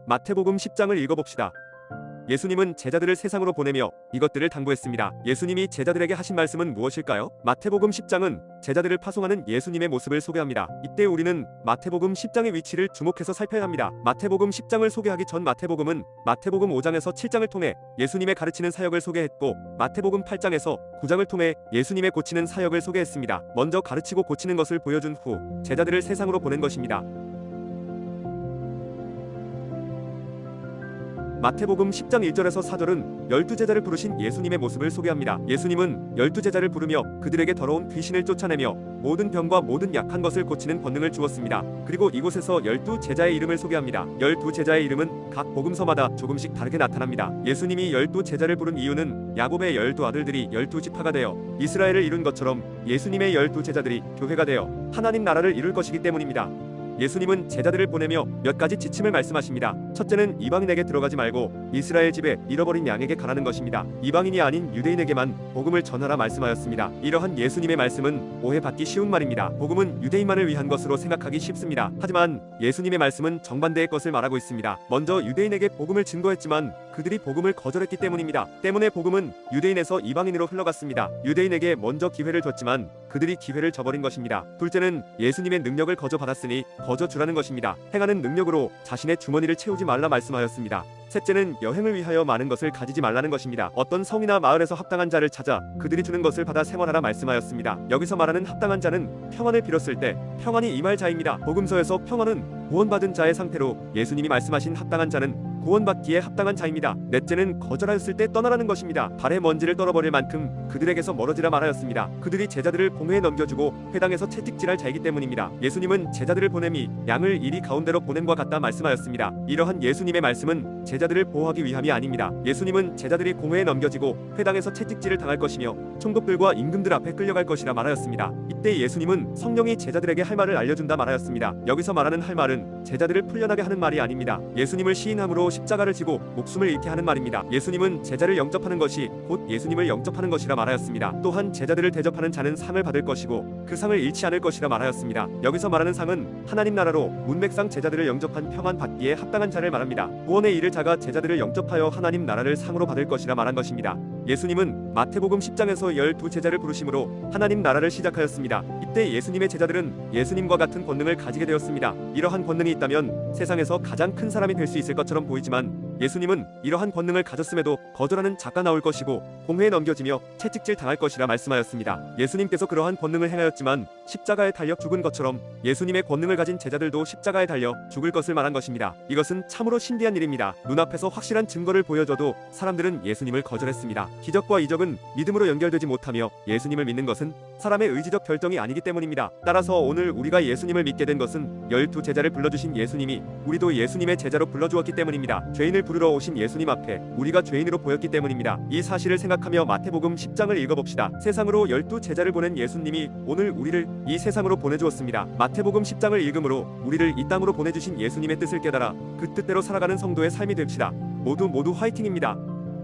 마태복음 10장을 읽어봅시다. 예수님은 제자들을 세상으로 보내며 이것들을 당부했습니다. 예수님이 제자들에게 하신 말씀은 무엇일까요? 마태복음 10장은 제자들을 파송하는 예수님의 모습을 소개합니다. 이때 우리는 마태복음 10장의 위치를 주목해서 살펴야 합니다. 마태복음 10장을 소개하기 전 마태복음은 마태복음 5장에서 7장을 통해 예수님의 가르치는 사역을 소개했고 마태복음 8장에서 9장을 통해 예수님의 고치는 사역을 소개했습니다. 먼저 가르치고 고치는 것을 보여준 후 제자들을 세상으로 보낸 것입니다. 마태복음 10장 1절에서 4절은 12제자를 부르신 예수님의 모습을 소개합니다. 예수님은 12제자를 부르며 그들에게 더러운 귀신을 쫓아내며 모든 병과 모든 약한 것을 고치는 권능을 주었습니다. 그리고 이곳에서 12제자의 이름을 소개합니다. 12제자의 이름은 각 복음서마다 조금씩 다르게 나타납니다. 예수님이 12제자를 부른 이유는 야곱의 12아들들이 12지파가 되어 이스라엘을 이룬 것처럼 예수님의 12제자들이 교회가 되어 하나님 나라를 이룰 것이기 때문입니다. 예수님은 제자들을 보내며 몇 가지 지침을 말씀하십니다. 첫째는 이방인에게 들어가지 말고 이스라엘 집에 잃어버린 양에게 가라는 것입니다. 이방인이 아닌 유대인에게만 복음을 전하라 말씀하였습니다. 이러한 예수님의 말씀은 오해받기 쉬운 말입니다. 복음은 유대인만을 위한 것으로 생각하기 쉽습니다. 하지만 예수님의 말씀은 정반대의 것을 말하고 있습니다. 먼저 유대인에게 복음을 증거했지만 그들이 복음을 거절했기 때문입니다. 때문에 복음은 유대인에서 이방인으로 흘러갔습니다. 유대인에게 먼저 기회를 줬지만 그들이 기회를 저버린 것입니다. 둘째는 예수님의 능력을 거저받았으니 거저 주라는 것입니다. 행하는 능력으로 자신의 주머니를 채우지 말라 말씀하였습니다. 셋째는 여행을 위하여 많은 것을 가지지 말라는 것입니다. 어떤 성이나 마을에서 합당한 자를 찾아 그들이 주는 것을 받아 생활하라 말씀하였습니다. 여기서 말하는 합당한 자는 평안을 빌었을 때 평안이 임할 자입니다. 복음서에서 평안은 구원받은 자의 상태로 예수님이 말씀하신 합당한 자는 구원받기에 합당한 자입니다. 넷째는 거절하였을 때 떠나라는 것입니다. 발의 먼지를 떨어버릴 만큼 그들에게서 멀어지라 말하였습니다. 그들이 제자들을 공회에 넘겨주고 회당에서 채찍질할 자이기 때문입니다. 예수님은 제자들을 보냄이 양을 이리 가운데로 보냄과 같다 말씀하였습니다. 이러한 예수님의 말씀은 제자들을 보호하기 위함이 아닙니다. 예수님은 제자들이 공회에 넘겨지고 회당에서 채찍질을 당할 것이며 총독들과 임금들 앞에 끌려갈 것이라 말하였습니다. 이때 예수님은 성령이 제자들에게 할 말을 알려준다 말하였습니다. 여기서 말하는 할 말은 제자들을 풀려나게 하는 말이 아닙니다. 예수님을 시인함으로 십자가를 지고 목숨을 잃게 하는 말입니다. 예수님은 제자를 영접하는 것이 곧 예수님을 영접하는 것이라 말하였습니다. 또한 제자들을 대접하는 자는 상을 받을 것이고 그 상을 잃지 않을 것이라 말하였습니다. 여기서 말하는 상은 하나님 나라로 문맥상 제자들을 영접한 평안 받기에 합당한 자를 말합니다. 구원의 일을 자가 제자들을 영접하여 하나님 나라를 상으로 받을 것이라 말한 것입니다. 예수님은 마태복음 10장에서 12제자를 부르심으로 하나님 나라를 시작하였습니다. 이때 예수님의 제자들은 예수님과 같은 권능을 가지게 되었습니다. 이러한 권능이 있다면 세상에서 가장 큰 사람이 될 수 있을 것처럼 보이지만 예수님은 이러한 권능을 가졌음에도 거절하는 자가 나올 것이고 공회에 넘겨지며 채찍질 당할 것이라 말씀하였습니다. 예수님께서 그러한 권능을 행하였지만 십자가에 달려 죽은 것처럼 예수님의 권능을 가진 제자들도 십자가에 달려 죽을 것을 말한 것입니다. 이것은 참으로 신비한 일입니다. 눈앞에서 확실한 증거를 보여줘도 사람들은 예수님을 거절했습니다. 기적과 이적은 믿음으로 연결되지 못하며 예수님을 믿는 것은 사람의 의지적 결정이 아니기 때문입니다. 따라서 오늘 우리가 예수님을 믿게 된 것은 12제자를 불러주신 예수님이 우리도 예수님의 제자로 불러주었기 때문입니다. 죄인을 부르러 오신 예수님 앞에 우리가 죄인으로 보였기 때문입니다. 이 사실을 생각하며 마태복음 10장을 읽어봅시다. 세상으로 12제자를 보낸 예수님이 오늘 우리를 이 세상으로 보내주었습니다. 마태복음 10장을 읽음으로 우리를 이 땅으로 보내주신 예수님의 뜻을 깨달아 그 뜻대로 살아가는 성도의 삶이 됩시다. 모두 화이팅입니다.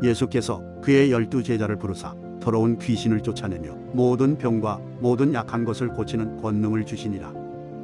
예수께서 그의 12제자를 부르사 더러운 귀신을 쫓아내며 모든 병과 모든 약한 것을 고치는 권능을 주시니라.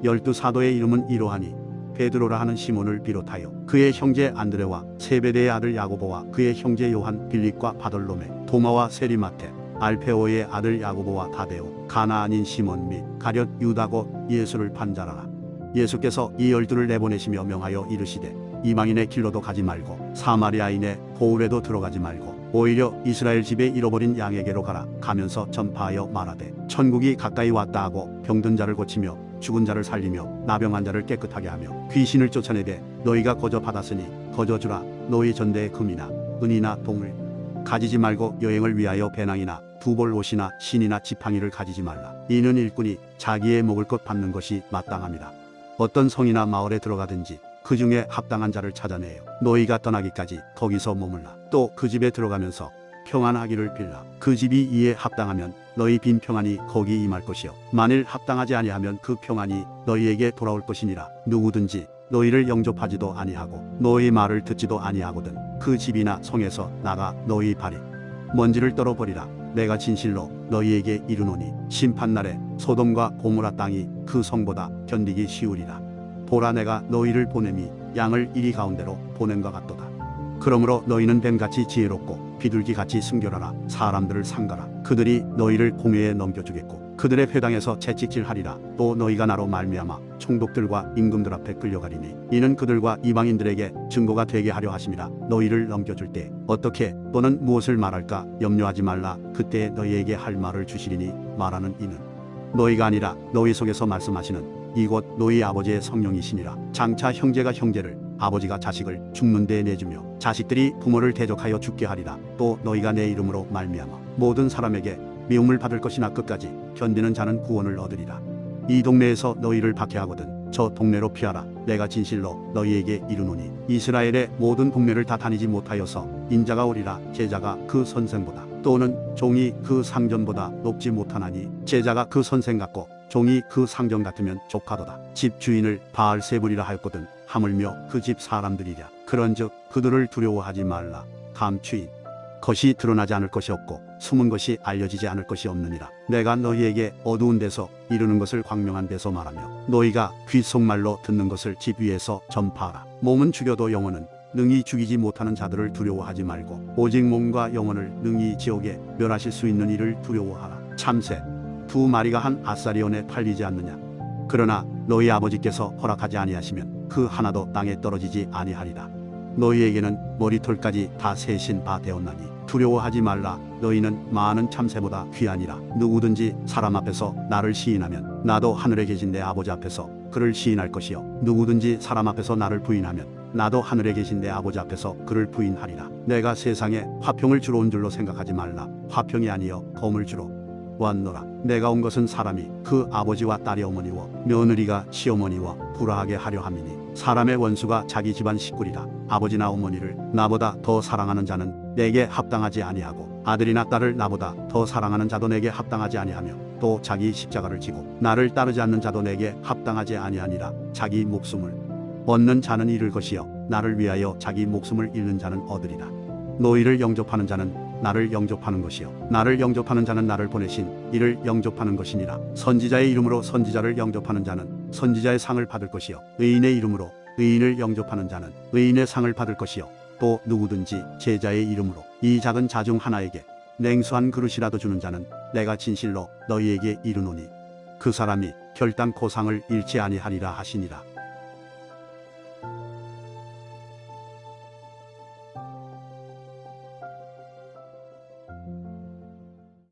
12사도의 이름은 이러하니 베드로라 하는 시몬을 비롯하여 그의 형제 안드레와 세베대의 아들 야고보와 그의 형제 요한, 빌립과 바돌로메, 도마와 세리마테, 알페오의 아들 야고보와 다데오, 가나안인 시몬 및 가룟 유다고 예수를 판자라라. 예수께서 이 12를 내보내시며 명하여 이르시되 이방인의 길로도 가지 말고 사마리아인의 고을에도 들어가지 말고 오히려 이스라엘 집에 잃어버린 양에게로 가라. 가면서 전파하여 말하되 천국이 가까이 왔다 하고 병든 자를 고치며 죽은 자를 살리며 나병한 자를 깨끗하게 하며 귀신을 쫓아내되 너희가 거저 받았으니 거저 주라. 너희 전대에 금이나 은이나 동을 가지지 말고 여행을 위하여 배낭이나 두벌 옷이나 신이나 지팡이를 가지지 말라. 이는 일꾼이 자기의 먹을 것 받는 것이 마땅함이라. 어떤 성이나 마을에 들어가든지 그 중에 합당한 자를 찾아내요. 너희가 떠나기까지 거기서 머물라. 또 그 집에 들어가면서 평안하기를 빌라. 그 집이 이에 합당하면 너희 빈 평안이 거기 임할 것이요 만일 합당하지 아니하면 그 평안이 너희에게 돌아올 것이니라. 누구든지 너희를 영접하지도 아니하고 너희 말을 듣지도 아니하거든 그 집이나 성에서 나가 너희 발이 먼지를 떨어버리라. 내가 진실로 너희에게 이르노니 심판날에 소돔과 고모라 땅이 그 성보다 견디기 쉬우리라. 보라, 내가 너희를 보냄이 양을 이리 가운데로 보낸과 같도다. 그러므로 너희는 뱀같이 지혜롭고 비둘기같이 순결하라. 사람들을 상가라. 그들이 너희를 공회에 넘겨주겠고 그들의 회당에서 채찍질하리라. 또 너희가 나로 말미암아 총독들과 임금들 앞에 끌려가리니 이는 그들과 이방인들에게 증거가 되게 하려 하심이라. 너희를 넘겨줄 때 어떻게 또는 무엇을 말할까 염려하지 말라. 그때 너희에게 할 말을 주시리니 말하는 이는 너희가 아니라 너희 속에서 말씀하시는 이곳 너희 아버지의 성령이시니라. 장차 형제가 형제를 아버지가 자식을 죽는 데에 내주며 자식들이 부모를 대적하여 죽게 하리라. 또 너희가 내 이름으로 말미암아 모든 사람에게 미움을 받을 것이나 끝까지 견디는 자는 구원을 얻으리라. 이 동네에서 너희를 박해하거든 저 동네로 피하라. 내가 진실로 너희에게 이르노니 이스라엘의 모든 동네를 다 다니지 못하여서 인자가 오리라. 제자가 그 선생보다 또는 종이 그 상전보다 높지 못하나니 제자가 그 선생 같고 종이 그 상전 같으면 족하도다. 집 주인을 바알세불이라 할거든 하물며 그 집 사람들이랴. 그런즉 그들을 두려워하지 말라. 감추인 것이 드러나지 않을 것이 없고 숨은 것이 알려지지 않을 것이 없느니라. 내가 너희에게 어두운 데서 이루는 것을 광명한 데서 말하며 너희가 귓속말로 듣는 것을 집 위에서 전파하라. 몸은 죽여도 영혼은 능히 죽이지 못하는 자들을 두려워하지 말고 오직 몸과 영혼을 능히 지옥에 멸하실 수 있는 이를 두려워하라. 참새 두 마리가 한 아사리온에 팔리지 않느냐. 그러나 너희 아버지께서 허락하지 아니하시면 그 하나도 땅에 떨어지지 아니하리라. 너희에게는 머리털까지 다 세신 바 되었나니 두려워하지 말라. 너희는 많은 참새보다 귀하니라. 누구든지 사람 앞에서 나를 시인하면 나도 하늘에 계신 내 아버지 앞에서 그를 시인할 것이요 누구든지 사람 앞에서 나를 부인하면 나도 하늘에 계신 내 아버지 앞에서 그를 부인하리라. 내가 세상에 화평을 주러 온 줄로 생각하지 말라. 화평이 아니여 검을 주러 왔노라. 내가 온 것은 사람이 그 아버지와 딸이 어머니와 며느리가 시어머니와 불화하게 하려 함이니 사람의 원수가 자기 집안 식구리라. 아버지나 어머니를 나보다 더 사랑하는 자는 내게 합당하지 아니하고 아들이나 딸을 나보다 더 사랑하는 자도 내게 합당하지 아니하며 또 자기 십자가를 지고 나를 따르지 않는 자도 내게 합당하지 아니하니라. 자기 목숨을 얻는 자는 잃을 것이요 나를 위하여 자기 목숨을 잃는 자는 얻으리라. 너희를 영접하는 자는 나를 영접하는 것이요 나를 영접하는 자는 나를 보내신 이를 영접하는 것이니라. 선지자의 이름으로 선지자를 영접하는 자는 선지자의 상을 받을 것이요 의인의 이름으로 의인을 영접하는 자는 의인의 상을 받을 것이요 또 누구든지 제자의 이름으로 이 작은 자 중 하나에게 냉수한 그릇이라도 주는 자는 내가 진실로 너희에게 이르노니 그 사람이 결단코 상을 잃지 아니하리라 하시니라.